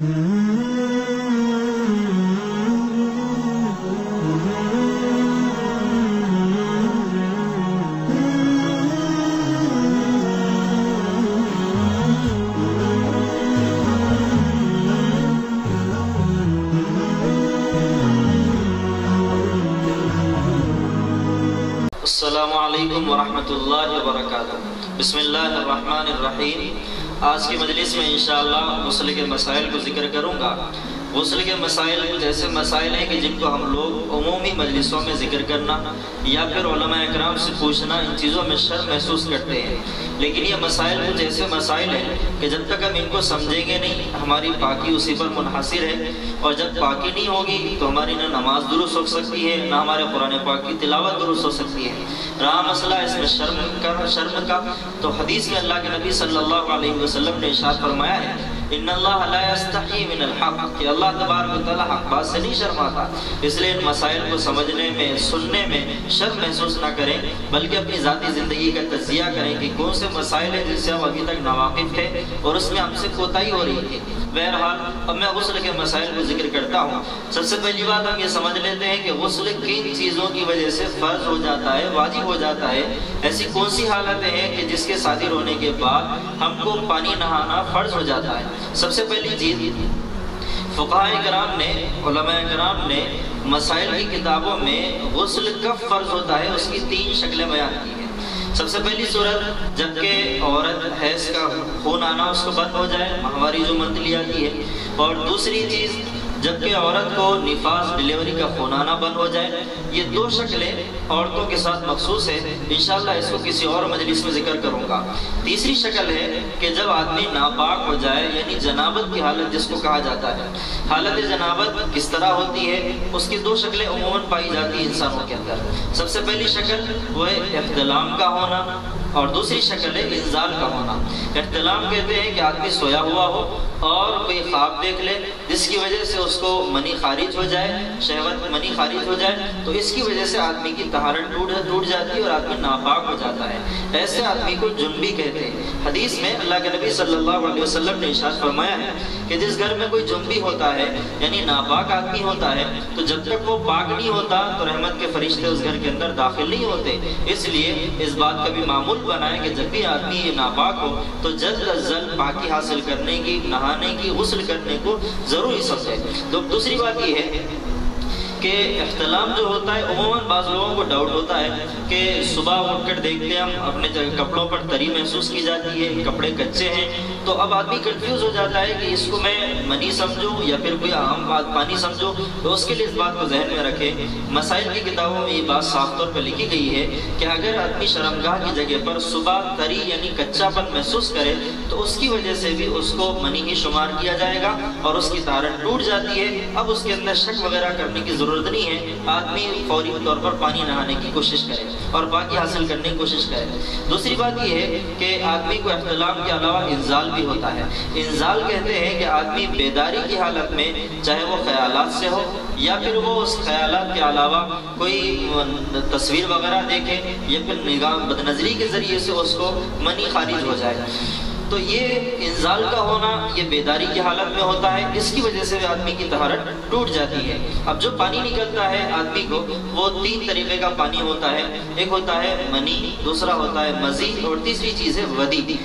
السلام علیکم ورحمۃ اللہ وبرکاتہ۔ بسم اللہ الرحمن الرحیم۔ آج کی مجلس میں انشاءاللہ غسل کے مسائل کو ذکر کروں گا۔ غسل کے مسائل کچھ ایسے مسائل ہیں کہ جن کو ہم لوگ عمومی مجلسوں میں ذکر کرنا یا پھر علماء اکرام سے پوچھنا، ان چیزوں میں شرم محسوس کرتے ہیں، لیکن یہ مسائل کچھ ایسے مسائل ہیں کہ جب تک ہم ان کو سمجھیں گے نہیں، ہماری پاکی اسی پر منحصر ہے، اور جب پاکی نہیں ہوگی تو ہماری نہ نماز درست ہو سکتی ہے، نہ ہمارے قرآن پاک کی تلاوت درست ہو سکتی ہے۔ رہا مسئلہ اس میں شرم کا، تو حدیث میں اللہ کے نبی صلی اللہ علیہ وسلم نے ارشاد فرمایا ہے، ان اللہ لا یستحی من الحق، کہ اللہ تبارک و تعالیٰ حق بات سے نہیں شرماتا۔ اس لیے ان مسائل کو سمجھنے میں، سننے میں شرم محسوس نہ کریں، بلکہ اپنی ذاتی زندگی کا تجزیہ کریں کہ کون سے مسائل ہیں جن سے ہم ابھی تک ناواقف تھے اور اس میں ہم سے کوتاہی ہو رہی تھی۔ بہرحال اب میں غسل کے مسائل کو ذکر کرتا ہوں۔ سب سے پہلی بات ہم یہ سمجھ لیتے ہیں کہ غسل کن چیزوں کی وجہ سے فرض ہو جاتا ہے، واجب ہو جاتا ہے۔ ایسی کون سی حالتیں ہیں کہ جس کے صادر ہونے کے بعد ہم کو پانی نہانا فرض ہو جاتا ہے؟ سب سے پہلی چیز، فقہاء کرام نے، علماء کرام نے مسائل کی کتابوں میں غسل کب فرض ہوتا ہے اس کی 3 شکلیں بیان کی ہیں۔ سب سے پہلی صورت، جبکہ عورت حیض کا خون آنا اس کو بند ہو جائے، ماہواری جو منتھلی آتی ہے، اور دوسری چیز جبکہ عورت کو نفاس ڈیلیوری کا خون آنا بند ہو جائے۔ یہ 2 شکلیں عورتوں کے ساتھ مخصوص ہے، انشاءاللہ اس کو کسی اور مجلس میں ذکر کروں گا۔ تیسری شکل ہے کہ جب آدمی ناپاک ہو جائے، یعنی جنابت کی حالت جس کو کہا جاتا ہے۔ حالت جنابت کس طرح ہوتی ہے، اس کی 2 شکلیں عموماً پائی جاتی ہیں انسانوں کے اندر۔ سب سے پہلی شکل وہ ہے احتلام کا ہونا، اور دوسری شکل ہے انزال کا ہونا۔ احتلام کہتے ہیں کہ آدمی سویا ہوا ہو اور کوئی خواب دیکھ لے جس کی وجہ سے اس کو منی خارج ہو جائے، شہوت منی خارج ہو جائے، تو اس کی وجہ سے آدمی کی طہارت ٹوٹ جاتی ہے اور آدمی ناپاک ہو جاتا ہے۔ ایسے آدمی کو جنبی کہتے ہیں۔ حدیث میں اللہ کے نبی صلی اللہ علیہ وسلم نے ارشاد فرمایا ہے کہ جس گھر میں کوئی جنبی ہوتا ہے، یعنی ناپاک آدمی ہوتا ہے، تو جب تک وہ پاک نہیں ہوتا تو رحمت کے فرشتے اس گھر کے اندر داخل نہیں ہوتے۔ اس لیے اس بات کا بھی معمول بنائے کہ جب بھی آدمی یہ ناپاک ہو تو جلد از جلد پاکی حاصل کرنے کی، نہانے کی، غسل کرنے کو ضروری سمجھے۔ دوسری بات یہ ہے کہ احتلام جو ہوتا ہے، عموماً بعض لوگوں کو ڈاؤٹ ہوتا ہے کہ صبح اٹھ کر دیکھتے ہیں ہم اپنے کپڑوں پر تری محسوس کی جاتی ہے، کپڑے کچے ہیں، تو اب آدمی کنفیوز ہو جاتا ہے کہ اس کو میں منی سمجھوں یا پھر کوئی عام بات پانی سمجھوں۔ تو اس کے لیے اس بات کو ذہن میں رکھیں، مسائل کی کتابوں میں یہ بات صاف طور پر لکھی گئی ہے کہ اگر آدمی شرمگاہ کی جگہ پر صبح تری یعنی کچا پن محسوس کرے تو اس کی وجہ سے بھی اس کو منی ہی شمار کیا جائے گا اور اس کی طہارت ٹوٹ جاتی ہے۔ اب اس کے اندر شک وغیرہ کرنے کی ضرورت نہیں ہے، آدمی فوری طور پر پانی نہانے کی کوشش کرے اور پاکی حاصل کرنے کی کوشش کرے۔ دوسری بات یہ ہے کہ آدمی کو احتلام کے علاوہ انزال بھی ہوتا ہے۔ انزال کہتے ہیں کہ آدمی بیداری کی حالت میں، چاہے وہ خیالات سے ہو یا پھر وہ اس خیالات کے علاوہ کوئی تصویر وغیرہ دیکھے یا پھر نگاہ بد نظری کے ذریعے سے اس کو منی خارج ہو جائے، تو یہ انزال کا ہونا یہ بیداری کی حالت میں ہوتا ہے۔ اس کی وجہ سے آدمی کی طہارت ٹوٹ جاتی ہے۔ اب جو پانی نکلتا ہے آدمی کو، وہ 3 طریقے کا پانی ہوتا ہے۔ ایک ہوتا ہے منی، دوسرا ہوتا ہے مزی، اور تیسری چیز ہے ودی۔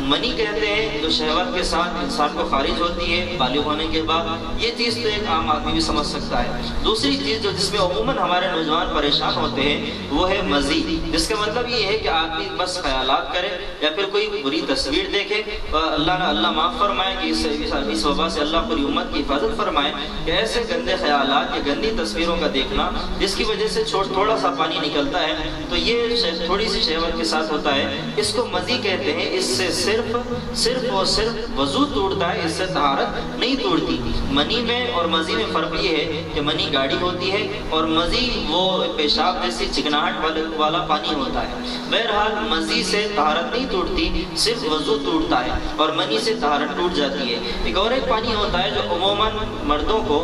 منی کہتے ہیں جو شہوت کے ساتھ انسان کو خارج ہوتی ہے بالغ ہونے کے بعد، یہ چیز تو ایک عام آدمی بھی سمجھ سکتا ہے۔ دوسری چیز جو جس میں عموماً ہمارے نوجوان پریشان ہوتے ہیں وہ ہے مزی، جس کا مطلب یہ ہے کہ آدمی بس خیالات کرے یا پھر کوئی بری تصویر دیکھے، اللہ معاف فرمائے کہ اس وبا سے اللہ پوری امت کی حفاظت فرمائے کہ ایسے گندے خیالات یا گندی تصویروں کا دیکھنا جس کی وجہ سے تھوڑا سا پانی نکلتا ہے، تو یہ تھوڑی سی شہوت کے ساتھ ہوتا ہے۔ اس کو مزی کہتے ہیں۔ اس سے صرف اور صرف وضو توڑتا ہے، اس سے طہارت نہیں توڑتی۔ منی میں اور مزی میں فرق یہ ہے کہ منی گاڑی ہوتی ہے اور مزی وہ پیشاب جیسی چکناہٹ والا پانی ہوتا ہے۔ بہرحال مزی سے طہارت نہیں توڑتی، صرف وضو توڑتا ہے، اور منی سے طہارت ٹوٹ جاتی ہے۔ ایک اور ایک پانی ہوتا ہے جو عموماً مردوں کو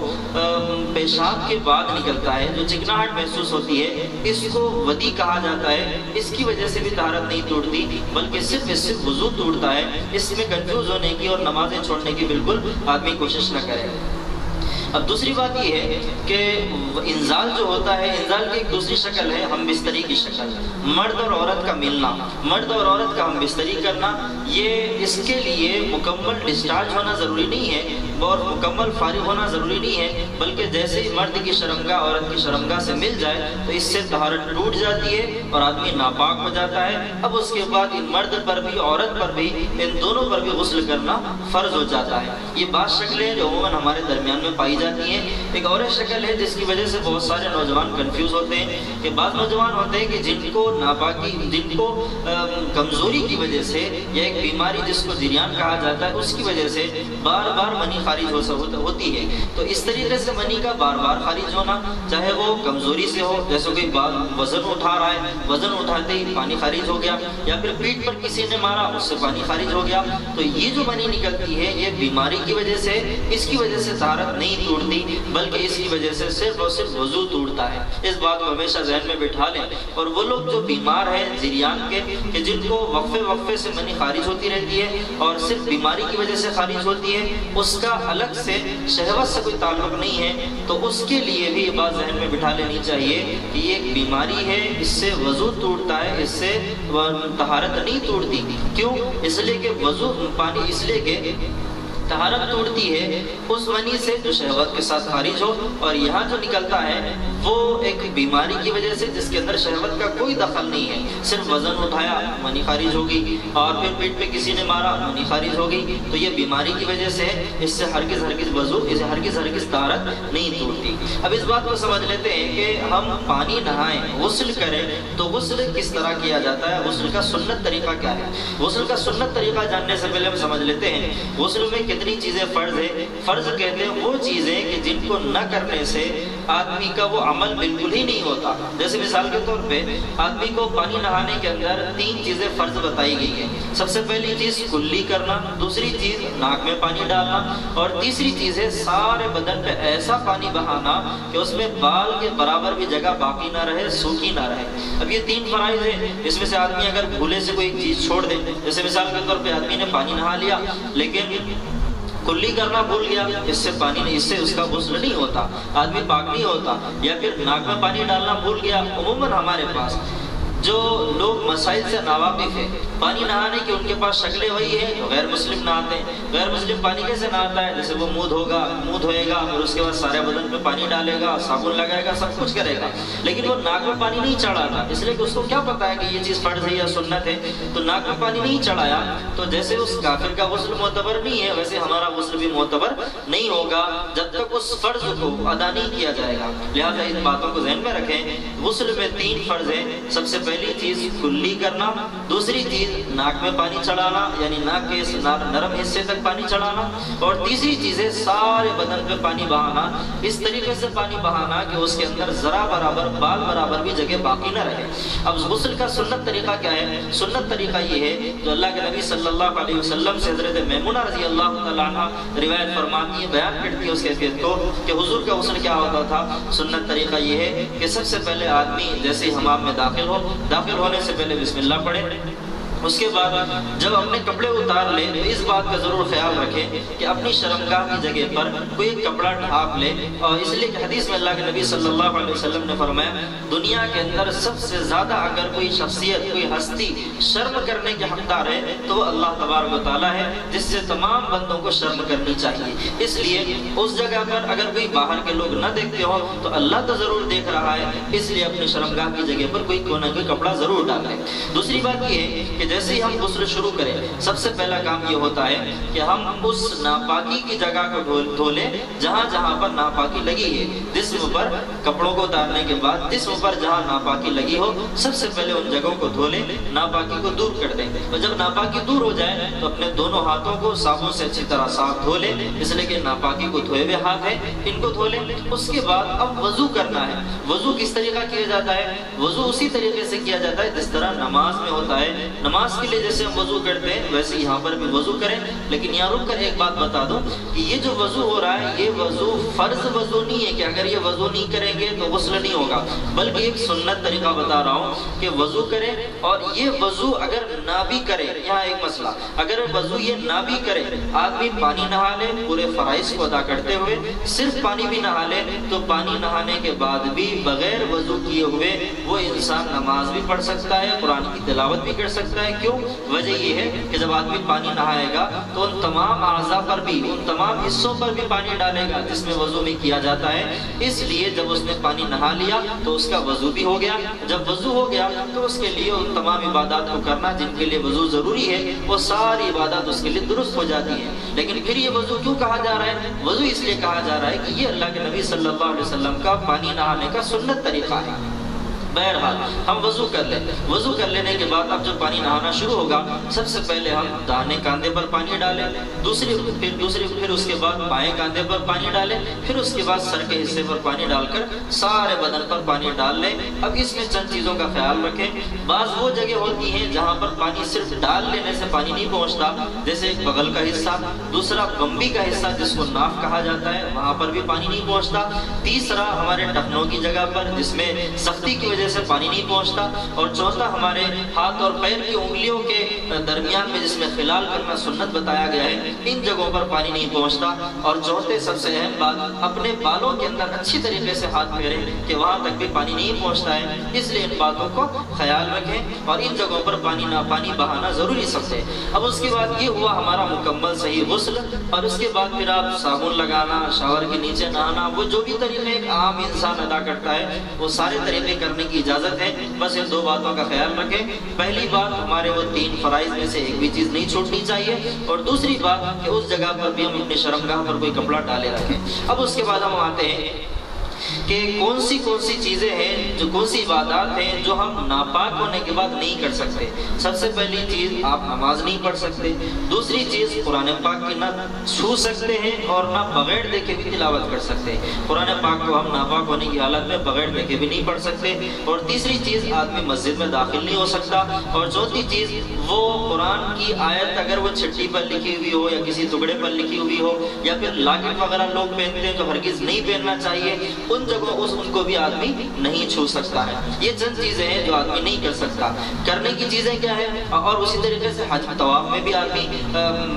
پیشاب کے بعد نکلتا ہے، جو چکناہٹ محسوس ہوتی ہے، اس کو ودی کہا جاتا ہے۔ اس کی وجہ سے بھی طہارت نہیں توڑتی، بلکہ صرف وضو توڑتا ٹوٹتا ہے، اس میں کنفیوز ہونے کی اور نمازیں چھوڑنے کی بالکل آدمی کوشش نہ کرے۔ اب دوسری بات یہ ہے کہ انزال جو ہوتا ہے، انزال کی ایک دوسری شکل ہے ہم بستری کی شکل، مرد اور عورت کا ملنا، مرد اور عورت کا ہم بستری کرنا، یہ اس کے لیے مکمل ڈسچارج ہونا ضروری نہیں ہے اور مکمل فارغ ہونا ضروری نہیں ہے، بلکہ جیسے ہی مرد کی شرمگاہ عورت کی شرمگاہ سے مل جائے تو اس سے طہارت ٹوٹ جاتی ہے اور آدمی ناپاک ہو جاتا ہے۔ اب اس کے بعد ان مرد پر بھی عورت پر بھی ان دونوں پر بھی غسل کرنا فرض ہو جاتا ہے۔ یہ بعض شکلیں جو عموماً ہمارے درمیان میں پائی جاتی ہیں۔ ایک اور شکل ہے جس کی وجہ سے بہت سارے نوجوان کنفیوز ہوتے ہیں کہ بعض نوجوان ہوتے ہیں کہ جن کو ناپاکی، جن کو کمزوری کی وجہ سے یا ایک بیماری جس کو جریان کہا جاتا ہے اس کی وجہ سے بار بار منی خارج ہوتی ہے، تو اس طریقے سے منی کا بار بار خارج ہونا، چاہے وہ کمزوری سے ہو، جیسے کوئی وزن اٹھا رہا ہے، وزن اٹھاتے ہی پانی خارج ہو گیا، یا پھر پیٹھ پر کسی نے مارا اس سے پانی خارج ہو گیا، تو یہ جو منی نکلتی ہے یہ بیماری کی وجہ سے، اس کی وجہ سے طہارت نہیں ٹوٹتی بلکہ اس کی وجہ سے صرف اور صرف وضو ٹوٹتا ہے۔ اس بات کو ہمیشہ ذہن میں بٹھا لیں۔ اور وہ لوگ جو بیمار ہیں جریان کے، کہ جن کو وقفے سے منی خارج ہوتی رہتی ہے اور صرف بیماری کی وجہ سے خارج ہوتی ہے، اس کا الگ سے شہوت سے کوئی تعلق نہیں ہے، تو اس کے لیے بھی یہ بات ذہن میں بٹھا لینی چاہیے کہ یہ ایک بیماری ہے، اس سے وضو ٹوٹتا ہے، اس سے طہارت نہیں ٹوٹتی۔ کیوں؟ اس لیے کہ وضو پانی، اس لیے کہ طہارت ٹوٹتی ہے اس منی سے جو شہوت کے ساتھ خارج ہو، اور یہاں جو نکلتا ہے وہ ایک بیماری کی وجہ سے جس کے اندر شہوت کا کوئی دخل نہیں ہے، صرف وزن اٹھایا منی خارج ہوگی، اور پھر پیٹ پہ کسی نے مارا منی خارج ہوگی، تو یہ بیماری کی وجہ سے اس سے ہرگز وضو، اسے ہرگز طہارت نہیں ٹوٹتی۔ اب اس بات کو سمجھ لیتے ہیں کہ ہم پانی نہائیں، غسل کریں تو غسل کس طرح کیا جاتا ہے، غسل کا سنت طریقہ کیا ہے۔ غسل کا سنت طریقہ جاننے سے پہلے ہم سمجھ لیتے ہیں غسل میں کتنی چیزیں فرض ہے۔ فرض کہتے ہیں وہ چیزیں کہ جن کو نہ کرنے سے آدمی کا وہ عمل بالکل ہی نہیں ہوتا۔ جیسے مثال کے طور پہ آدمی کو پانی نہانے کے اندر 3 چیزیں فرض بتائی گئی ہیں۔ سب سے پہلی چیز کلی کرنا، دوسری چیز ناک میں پانی ڈالنا، اور تیسری چیز ہے سارے بدن پہ ایسا پانی بہانا کہ اس میں بال کے برابر بھی جگہ باقی نہ رہے، سوکھی نہ رہے۔ اب یہ 3 فرائض ہیں، اس میں سے آدمی اگر بھولے سے کوئی چیز چھوڑ دے، جیسے مثال کے طور پہ آدمی نے پانی نہا لیا لیکن کلی کرنا بھول گیا، اس سے اس کا غسل نہیں ہوتا، آدمی پاک نہیں ہوتا، یا پھر ناک میں پانی ڈالنا بھول گیا۔ عموماً ہمارے پاس جو لوگ مسائل سے ناواقف ہیں، پانی نہانے کی ان کے پاس شکلیں وہی ہیں، غیر مسلم نہاتے ہیں۔ غیر مسلم پانی کیسے نہاتا ہے؟ جیسے وہ منہ دھوئے گا، پھر اس کے بعد سارے بدن پہ پانی ڈالے گا، صابن لگائے گا، سب کچھ کرے گا، لیکن وہ ناک میں پانی نہیں چڑھاتا، اس لیے کہ اس کو کیا پتا ہے کہ یہ چیز فرض ہے یا سنت ہے، تو ناک میں پانی نہیں چڑھایا، تو جیسے اس کافر کا غسل معتبر نہیں ہے ویسے ہمارا غسل بھی معتبر نہیں ہوگا جب تک اس فرض کو ادا نہیں کیا جائے گا۔ لہٰذا ان باتوں کو ذہن میں رکھیں، غسل میں 3 فرض ہیں۔ سب سے پہلی چیز کلی کرنا، دوسری چیز ناک میں پانی چڑھانا یعنی ناک کے نرم حصے تک پانی چڑھانا، اور تیسری چیز ہے سارے بدن پہ پانی بہانا، اس طریقے سے پانی بہانا کہ اس کے اندر ذرا برابر، بال برابر بھی جگہ باقی نہ رہے۔ اب غسل کا سنت طریقہ کیا ہے؟ سنت طریقہ یہ ہے جو اللہ کے نبی صلی اللہ علیہ وسلم سے حضرت میمونہ رضی اللہ تعالیٰ عنہ روایت فرماتی ہے، بیان کرتی ہے اس کیفیت کو کہ حضور کا غسل کیا ہوتا تھا۔ سنت طریقہ یہ ہے کہ سب سے پہلے آدمی جیسے ہی حمام میں داخل ہونے سے پہلے بسم اللہ پڑھے، اس کے بعد جب اپنے کپڑے اتار لے تو اس بات کا ضرور خیال رکھیں کہ اپنی شرمگاہ کی جگہ پر کوئی کپڑا ڈھانپ لے، اور اس لیے کہ حدیث میں اللہ کے نبی صلی اللہ علیہ وسلم نے فرمایا دنیا کے اندر سب سے زیادہ اگر کوئی شخصیت، کوئی ہستی شرم کرنے کے حقدار ہے تو وہ اللہ تبارک و تعالیٰ ہے، جس سے تمام بندوں کو شرم کرنی چاہیے۔ اس لیے اس جگہ پر اگر کوئی باہر کے لوگ نہ دیکھتے ہو تو اللہ تو ضرور دیکھ رہا ہے، اس لیے اپنی شرمگاہ کی جگہ پر کوئی نہ کوئی کپڑا ضرور ڈالیں۔ دوسری بات یہ ہے کہ جیسے ہی ہم غسل شروع کریں سب سے پہلا کام یہ ہوتا ہے کہ ہم اس ناپاکی کی جگہ کو دھو لیں جہاں جہاں پر ناپاکی لگی ہے۔ جسم پر کپڑوں کو اتارنے کے بعد جسم پر جہاں ناپاکی لگی ہو سب سے پہلے ان جگہوں کو دھو لیں، ناپاکی کو دور کر دیں، اور جب ناپاکی دور ہو جائے تو اپنے دونوں ہاتھوں کو صابن سے اچھی طرح صاف دھو لیں، اس لیے کہ ناپاکی کو دھوئے ہوئے ہاتھ ہیں ان کو دھو لیں۔ اس کے بعد اب وضو کرنا ہے۔ وضو کس طریقہ کیا جاتا ہے؟ وضو اسی طریقے سے کیا جاتا ہے جس طرح نماز میں ہوتا ہے۔ نماز نماز کے لیے جیسے ہم وضو کرتے ہیں ویسے یہاں پر بھی وضو کریں، لیکن یہاں رک کر ایک بات بتا دوں کہ یہ جو وضو ہو رہا ہے یہ وضو فرض وضو نہیں ہے کہ اگر یہ وضو نہیں کریں گے تو غسل نہیں ہوگا، بلکہ ایک سنت طریقہ بتا رہا ہوں کہ وضو کریں، اور یہ وضو اگر نہ بھی کرے، یہاں ایک مسئلہ، اگر وضو یہ نہ بھی کرے، آدمی پانی نہا لے پورے فرائض کو ادا کرتے ہوئے، صرف پانی بھی نہا لے تو پانی نہانے کے بعد بھی بغیر وضو کیے ہوئے وہ انسان نماز بھی پڑھ سکتا ہے، قرآن کی تلاوت بھی کر سکتا ہے۔ کیوں؟ وجہ یہ ہے کہ جب آدمی پانی نہائے گا تو ان تمام اعضاء پر بھی، ان تمام حصوں پر بھی پانی ڈالے گا جس میں وضو میں کیا جاتا ہے، اس لیے جب اس نے پانی نہا لیا تو اس کا وضو بھی ہو گیا، جب وضو ہو گیا تو اس کے لیے ان تمام عبادات کو کرنا جن کے لیے وضو ضروری ہے وہ ساری عبادات اس کے لیے درست ہو جاتی ہیں۔ لیکن پھر یہ وضو کیوں کہا جا رہا ہے؟ وضو اس لیے کہا جا رہا ہے کہ یہ اللہ کے نبی صلی اللہ علیہ وسلم کا پانی نہانے کا سنت طریقہ ہے۔ بہرحال ہم وضو کر لیں، وضو کر لینے کے بعد اب جب پانی نہانا شروع ہوگا سب سے پہلے ہم داہنے کاندھے پر پانی ڈالیں، پھر اس کے بعد بائیں کاندھے پر پانی ڈالیں، پھر اس کے بعد سر کے حصے پر پانی ڈال کر سارے بدن پر پانی ڈال لیں۔ اب اس میں چند چیزوں کا خیال رکھیں، بعض وہ جگہ ہوتی ہیں جہاں پر پانی صرف ڈال لینے سے پانی نہیں پہنچتا، جیسے ایک بغل کا حصہ، دوسرا بمبی کا حصہ جس کو ناف کہا جاتا ہے وہاں پر بھی پانی نہیں پہنچتا، تیسرا ہمارے ٹخنوں کی جگہ پر جس میں سختی کی وجہ سے پانی نہیں پہنچتا، اور چوتھا ہمارے ہاتھ اور پیر کی انگلیوں کے درمیان میں جس میں خلال کرنا سنت بتایا گیا ہے ان جگہوں پر پانی نہیں پہنچتا، اور چوتھے سب سے اہم بات اپنے بالوں کے اندر اچھی طریقے سے ہاتھ پھیریں کہ وہاں تک بھی پانی نہیں پہنچتا ہے، اس لیے ان باتوں کو خیال رکھیں اور ان جگہوں پر پانی بہانا ضروری سمجھیں۔ اب اس کے بعد یہ ہوا ہمارا مکمل صحیح غسل، اور اس کے بعد پھر آپ صابن لگانا، شاور کے نیچے نہانا، وہ جو بھی طریقے ایک عام انسان ادا کرتا ہے وہ سارے طریقے کرنے کی اجازت ہے، بس ان دو باتوں کا خیال رکھیں۔ پہلی بات ہمارے وہ 3 فرائض میں سے ایک بھی چیز نہیں چھوڑنی چاہیے، اور دوسری بات کہ اس جگہ پر بھی ہم اپنی شرمگاہ پر کوئی کپڑا ڈالے رکھیں۔ اب اس کے بعد ہم آتے ہیں کہ کون سی چیزیں ہیں، جو کون سی عبادات ہیں جو ہم ناپاک ہونے کے بعد نہیں کر سکتے۔ سب سے پہلی چیز آپ نماز نہیں پڑھ سکتے، دوسری چیز قرآن پاک کی نہ چھو سکتے ہیں اور نہ بغیر دیکھے بھی تلاوت کر سکتے ہیں، قرآن پاک کو ہم ناپاک ہونے کی حالت میں بغیر دیکھے بھی نہیں پڑھ سکتے، اور تیسری چیز آدمی مسجد میں داخل نہیں ہو سکتا، اور چوتھی چیز وہ قرآن کی آیت اگر وہ چھٹی پر لکھی ہوئی ہو یا کسی ٹکڑے پر لکھی ہوئی ہو یا پھر لاکٹ وغیرہ لوگ پہنتے ہیں تو ہرگز نہیں پہننا چاہیے، ان جگہوں ان کو بھی آدمی نہیں چھو سکتا ہے۔ یہ چند چیزیں ہیں جو آدمی نہیں کر سکتا۔ کرنے کی چیزیں کیا ہے؟ اور اسی طریقے سے حج طواف میں بھی آدمی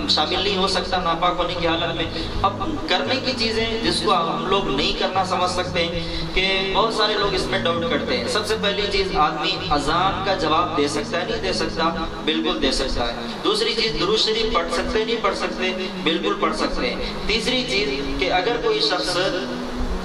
شامل نہیں ہو سکتا ناپاک ہونے کی حالت میں۔ اب کرنے کی چیزیں جس کو ہم لوگ نہیں کرنا سمجھ سکتے ہیں کہ بہت سارے لوگ اس میں ڈاؤٹ کرتے ہیں۔ سب سے پہلی چیز آدمی اذان کا جواب دے سکتا ہے نہیں دے سکتا؟ بالکل دے سکتا ہے۔ دوسری چیز درود شریف پڑھ سکتے نہیں پڑھ سکتے؟ بالکل پڑھ سکتے ہیں۔ تیسری چیز کہ اگر کوئی شخص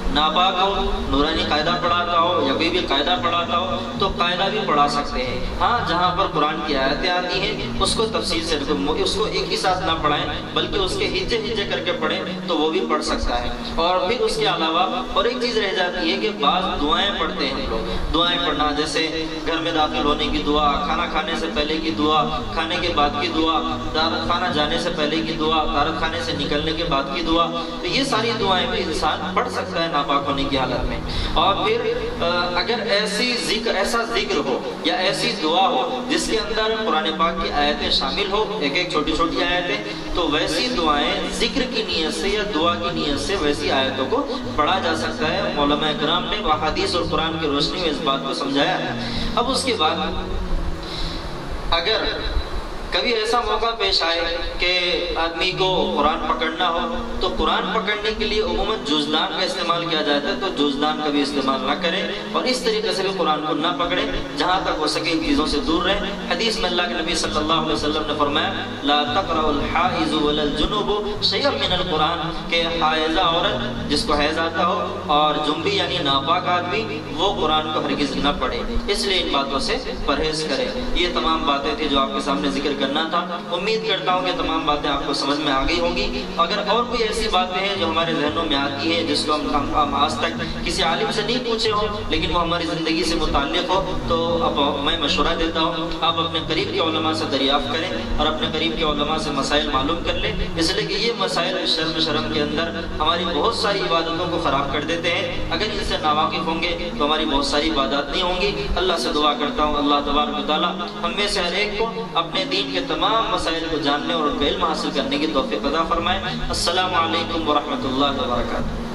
ناپاک ہو، نورانی قاعدہ پڑھاتا ہو یا کوئی بھی قاعدہ پڑھاتا ہو تو قاعدہ بھی پڑھا سکتے ہیں۔ ہاں جہاں پر قرآن کی آیتیں آتی ہیں اس کو تفصیل سے اس کو ایک ہی ساتھ نہ پڑھائیں بلکہ اس کے ہجے کر کے پڑھیں تو وہ بھی پڑھ سکتا ہے۔ اور پھر اس کے علاوہ اور ایک چیز رہ جاتی ہے کہ بعض دعائیں پڑھتے ہیں ہم لوگ، دعائیں پڑھنا جیسے گھر میں داخل ہونے کی دعا، کھانا کھانے سے پہلے کی دعا، کھانے کے بعد کی دعا، دعوت خانہ جانے سے پہلے کی دعا، دعوت خانے سے نکلنے کے بعد کی دعا، تو یہ ساری دعائیں بھی انسان پڑھ سکتا ہے ناپاک ہونے کی حالت میں۔ اور پھر اگر ایسا ذکر ہو یا ایسی دعا ہو جس کے اندر قرآن پاک کی آیتیں شامل ہو، ایک چھوٹی چھوٹی آیتیں، تو ویسی دعائیں ذکر کی نیت سے یا دعا کی نیت سے ویسی آیتوں کو پڑھا جا سکتا ہے۔ علماء کرام نے احادیث اور قرآن کی روشنی میں اس بات کو سمجھایا ہے۔ اب اس کے بعد اگر کبھی ایسا موقع پیش آئے کہ آدمی کو قرآن پکڑنا ہو تو قرآن پکڑنے کے لیے عموماً جوزدان کا استعمال کیا جاتا ہے، تو جوزدان کا بھی استعمال نہ کریں اور اس طریقے سے بھی قرآن کو نہ پکڑیں، جہاں تک ہو سکے ان چیزوں سے دور رہیں۔ حدیث میں اللہ کے نبی صلی اللہ علیہ وسلم نے فرمایا لا تقرأ الحائض ولا الجنوب شیئا من القرآن، کہ حائضہ عورت جس کو حیض آتا ہو اور جنبی یعنی ناپاک آدمی وہ قرآن کو ہرگز نہ پڑھے، اس لیے ان باتوں سے پرہیز کریں۔ یہ تمام باتیں تھیں جو آپ کے سامنے ذکر کرنا تھا۔ امید کرتا ہوں کہ تمام باتیں آپ کو سمجھ میں آ گئی ہوں گی۔ اگر اور کوئی ایسی باتیں ہیں جو ہمارے ذہنوں میں آتی ہیں جس کو ہم آج تک کسی عالم سے نہیں پوچھے ہوں لیکن وہ ہماری زندگی سے متعلق ہو، تو اب میں مشورہ دیتا ہوں آپ اپنے قریب کے علماء سے دریافت کریں اور اپنے قریب کے علماء سے مسائل معلوم کر لیں، اس لیے کہ یہ مسائل شرم کے اندر ہماری بہت ساری عبادتوں کو خراب کر دیتے ہیں۔ اگر ان سے ناواقف ہوں گے تو ہماری بہت ساری عبادات نہیں ہوں گی۔ اللہ سے دعا کرتا ہوں اللہ تبارک و تعالیٰ ہم میں سے ہر ایک کو اپنے دین کے تمام مسائل کو جاننے اور ان کا علم حاصل کرنے کی توفیق عطا فرمائے۔ السلام علیکم ورحمۃ اللہ وبرکاتہ۔